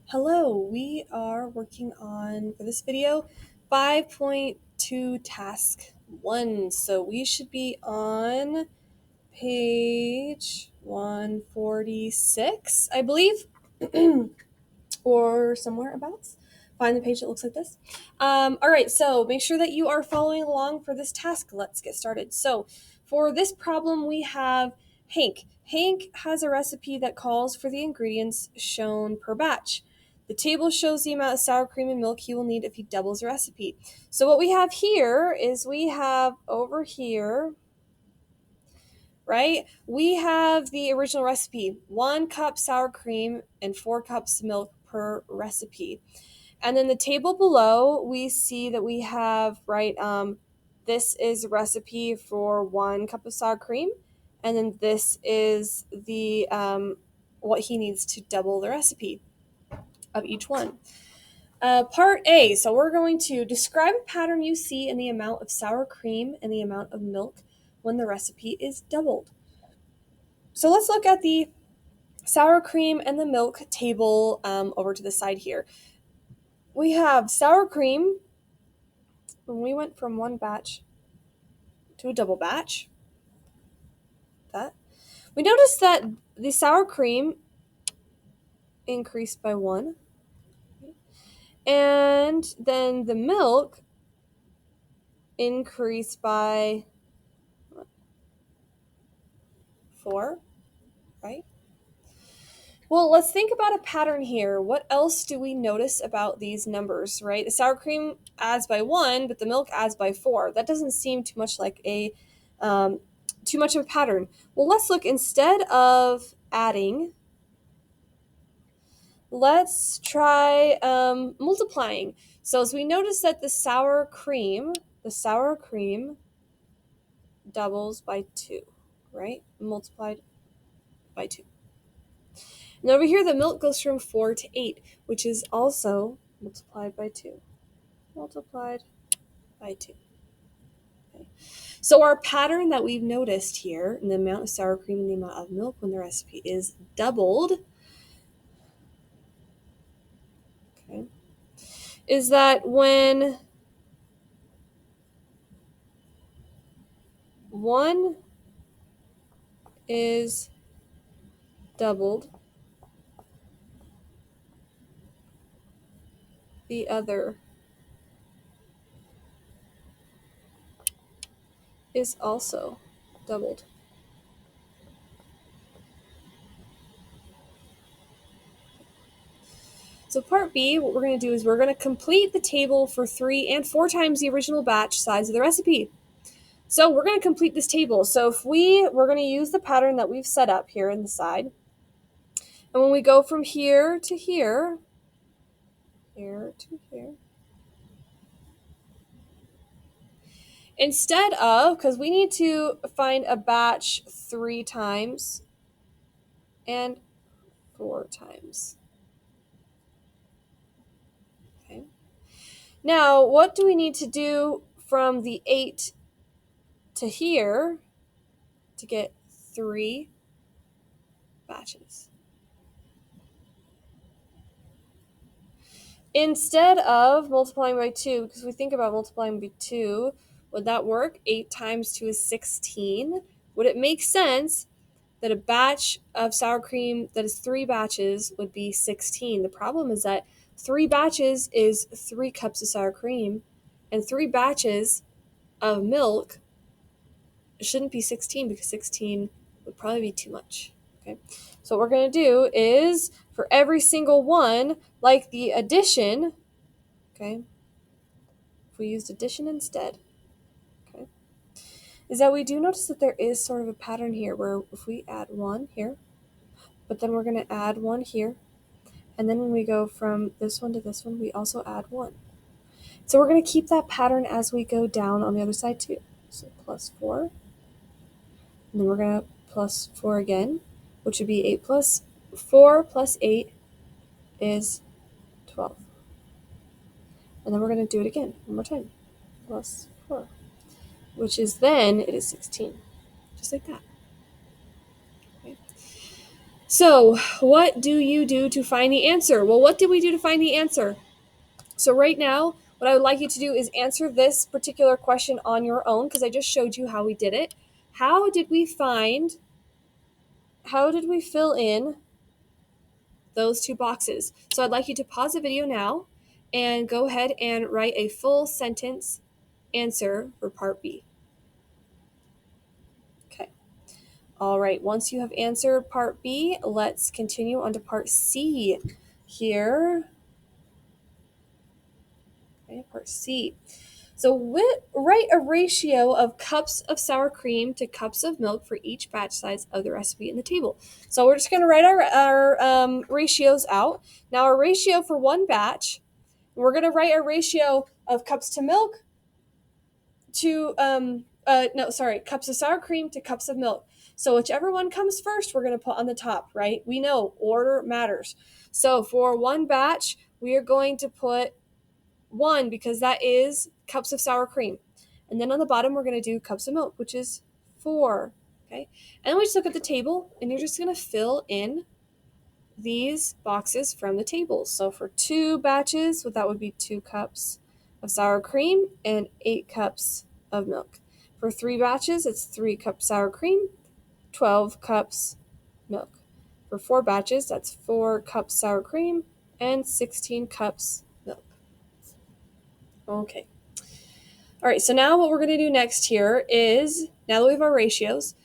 Hello, we are working on, for this video, 5.2 task 1. So we should be on page 146, I believe, or somewhere abouts. Find the page that looks like this. All right, so make sure that you are following along for this task. Let's get started. So for this problem, we have Hank. Hank has a recipe that calls for the ingredients shown per batch. The table shows the amount of sour cream and milk he will need if he doubles the recipe. So what we have here is we have over here, right? We have the original recipe, 1 cup sour cream and 4 cups of milk per recipe. And then the table below, we see that we have, right, this is a recipe for 1 cup of sour cream. And then this is the what he needs to double the recipe of each one. Part A, so we're going to describe a pattern you see in the amount of sour cream and the amount of milk when the recipe is doubled. So let's look at the sour cream and the milk table over to the side here. We have sour cream. When we went from one batch to a double batch, we noticed that the sour cream increased by 1, and then the milk increased by 4, right? Well, let's think about a pattern here. What else do we notice about these numbers, right? The sour cream adds by 1, but the milk adds by 4. That doesn't seem too much like too much of a pattern. Well, let's look, instead of adding, let's try multiplying. So as we notice that the sour cream doubles by 2, right? Multiplied by 2. And over here, the milk goes from 4 to 8, which is also multiplied by 2. Multiplied by 2. Okay. So our pattern that we've noticed here in the amount of sour cream and the amount of milk when the recipe is doubled, okay, is that when 1 is doubled, the other is also doubled. So part B, what we're going to do is we're going to complete the table for 3 and 4 times the original batch size of the recipe. So we're going to complete this table. So if we're going to use the pattern that we've set up here in the side. And when we go from here to here, here to here, instead of, because we need to find a batch 3 times and 4 times. Okay. Now, what do we need to do from the 8 to here to get 3 batches? Instead of multiplying by 2, because we think about multiplying by 2, would that work? 8 times 2 is 16. Would it make sense that a batch of sour cream that is 3 batches would be 16? The problem is that 3 batches is 3 cups of sour cream, and 3 batches of milk shouldn't be 16, because 16 would probably be too much. Okay, so what we're going to do is, for every single one, like the addition, okay, if we used addition instead, okay, is that we do notice that there is sort of a pattern here where if we add 1 here, but then we're going to add 1 here, and then when we go from this one to this one, we also add 1. So we're going to keep that pattern as we go down on the other side too. So plus 4, and then we're going to plus 4 again, which would be 8 plus 4 plus 8 is 12. And then we're going to do it again one more time, plus 4, which is then, it is 16, just like that. Okay. So what do you do to find the answer? Well, what did we do to find the answer? So right now, what I would like you to do is answer this particular question on your own, because I just showed you how we did it. How did we fill in those two boxes? So I'd like you to pause the video now and go ahead and write a full sentence answer for part B. Okay. All right, once you have answered part B, let's continue on to part C here. Okay, part C. So write a ratio of cups of sour cream to cups of milk for each batch size of the recipe in the table. So we're just going to write our ratios out. Now our ratio for one batch, we're going to write a ratio of cups to milk to, cups of sour cream to cups of milk. So whichever one comes first, we're going to put on the top, right? We know order matters. So for one batch, we are going to put 1 because that is cups of sour cream. And then on the bottom, we're going to do cups of milk, which is 4. Okay. And then we just look at the table and you're just going to fill in these boxes from the table. So for 2 batches, well, that would be 2 cups of sour cream and 8 cups of milk. For 3 batches, it's 3 cups sour cream, 12 cups milk. For 4 batches, that's 4 cups sour cream and 16 cups milk. Okay. All right, so now what we're going to do next here is, now that we have our ratios,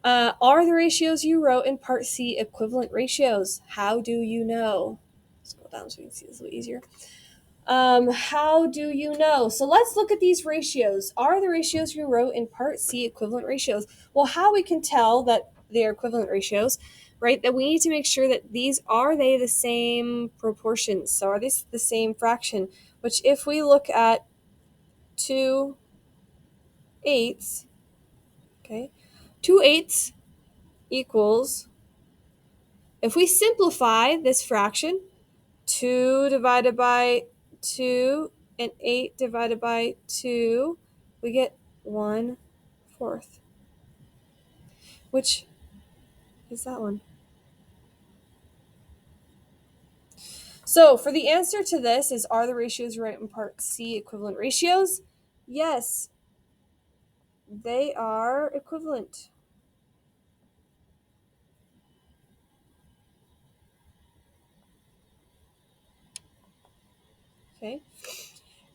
are the ratios you wrote in part C equivalent ratios? How do you know? Scroll down so you can see this a little easier. How do you know? So let's look at these ratios. Are the ratios you wrote in part C equivalent ratios? Well, how we can tell that they're equivalent ratios, right? That we need to make sure that are they the same proportions? So are these the same fraction? Which if we look at 2 eighths, okay, 2 eighths equals, if we simplify this fraction, 2 divided by 2 and 8 divided by 2, we get 1/4, which is that one. So for the answer to this is, are the ratios right in part C equivalent ratios? Yes, they are equivalent. Okay.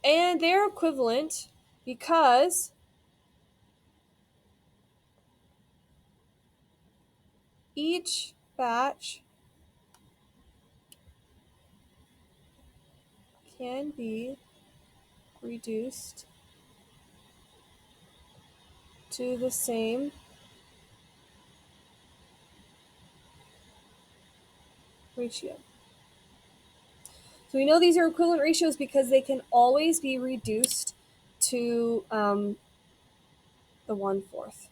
And they're equivalent because each batch can be reduced to the same ratio. So we know these are equivalent ratios because they can always be reduced to the 1/4.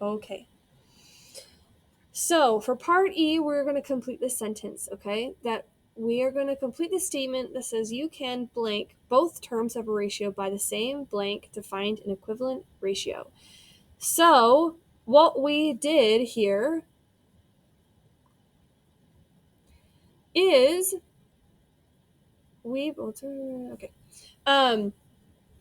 Okay. So for part E, we're going to complete the sentence, okay? That we are going to complete the statement that says you can blank both terms of a ratio by the same blank to find an equivalent ratio. So what we did here is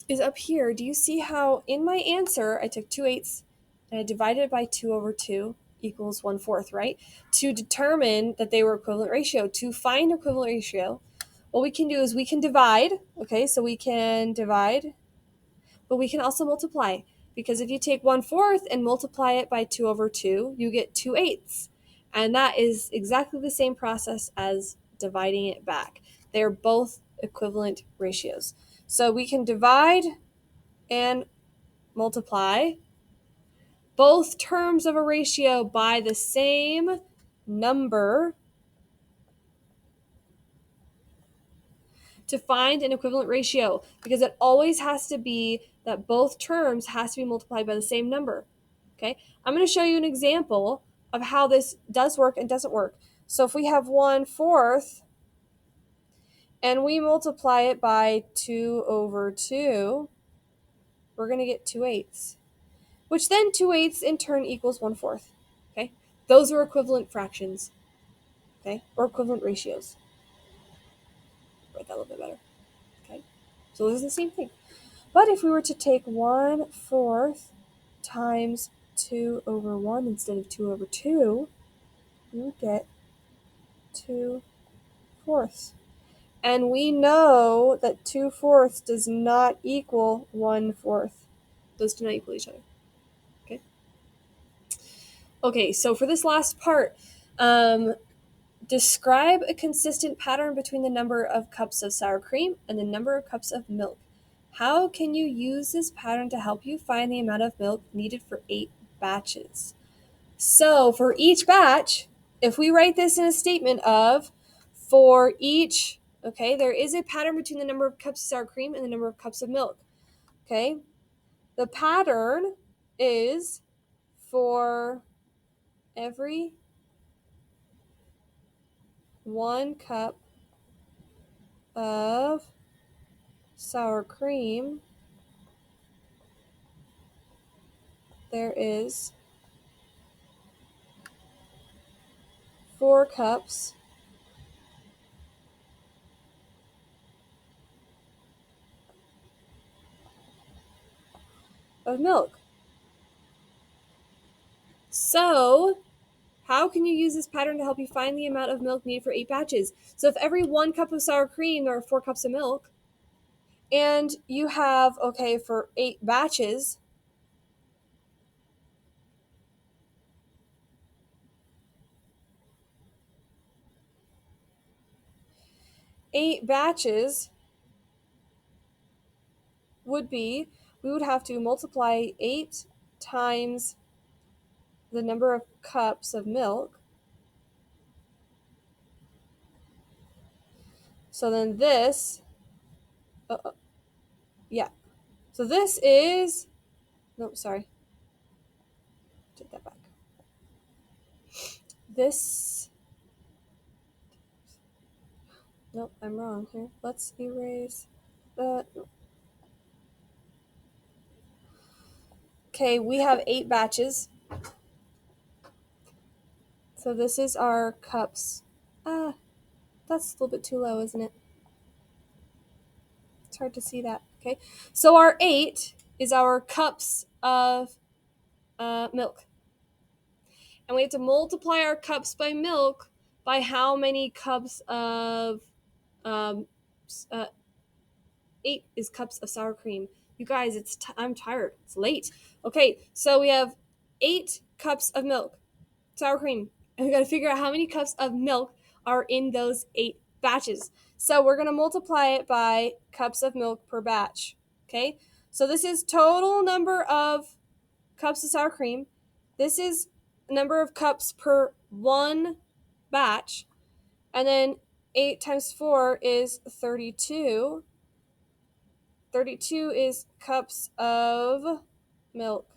is up here. Do you see how in my answer I took 2 eighths and I divided it by 2/2 equals 1/4, right? To determine that they were equivalent ratio. To find equivalent ratio, what we can do is we can divide. Okay, so we can divide, but we can also multiply, because if you take 1/4 and multiply it by 2/2, you get 2 eighths. And that is exactly the same process as dividing it back. They're both equivalent ratios. So we can divide and multiply both terms of a ratio by the same number to find an equivalent ratio, because it always has to be that both terms has to be multiplied by the same number. Okay, I'm going to show you an example of how this does work and doesn't work. So if we have 1/4 and we multiply it by 2/2, we're going to get 2/8, which then 2/8 in turn equals 1/4. Okay? Those are equivalent fractions. Okay? Or equivalent ratios. Write that a little bit better. Okay? So this is the same thing. But if we were to take 1/4 times 2/1 instead of 2/2, we would get 2/4. And we know that 2/4 does not equal 1/4. Those do not equal each other. Okay? Okay, so for this last part, describe a consistent pattern between the number of cups of sour cream and the number of cups of milk. How can you use this pattern to help you find the amount of milk needed for 8 batches? So for each batch, if we write this in a statement of, for each, okay, there is a pattern between the number of cups of sour cream and the number of cups of milk. Okay, the pattern is for every 1 cup of sour cream, there is 4 cups of milk. So, how can you use this pattern to help you find the amount of milk needed for 8 batches? So if every 1 cup of sour cream, there are 4 cups of milk, and you have, okay, for 8 batches, would be, we would have to multiply 8 times the number of cups of milk. So then this, yeah. So this is, nope, sorry. Take that back. This, nope, I'm wrong here. Let's erase that. Okay, we have 8 batches. So this is our cups. That's a little bit too low, isn't it? It's hard to see that. Okay, so our 8 is our cups of milk. And we have to multiply our cups by milk by how many cups of 8 is cups of sour cream. You guys, I'm tired. It's late. Okay, so we have 8 cups of milk, sour cream, and we got to figure out how many cups of milk are in those 8 batches. So we're going to multiply it by cups of milk per batch. Okay, so this is total number of cups of sour cream. This is number of cups per 1 batch. And then 8 times 4 is 32. 32 is cups of milk.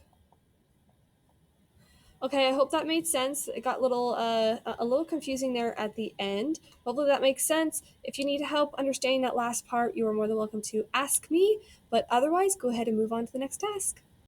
Okay, I hope that made sense. It got a little confusing there at the end. Hopefully that makes sense. If you need help understanding that last part, you are more than welcome to ask me. But otherwise, go ahead and move on to the next task.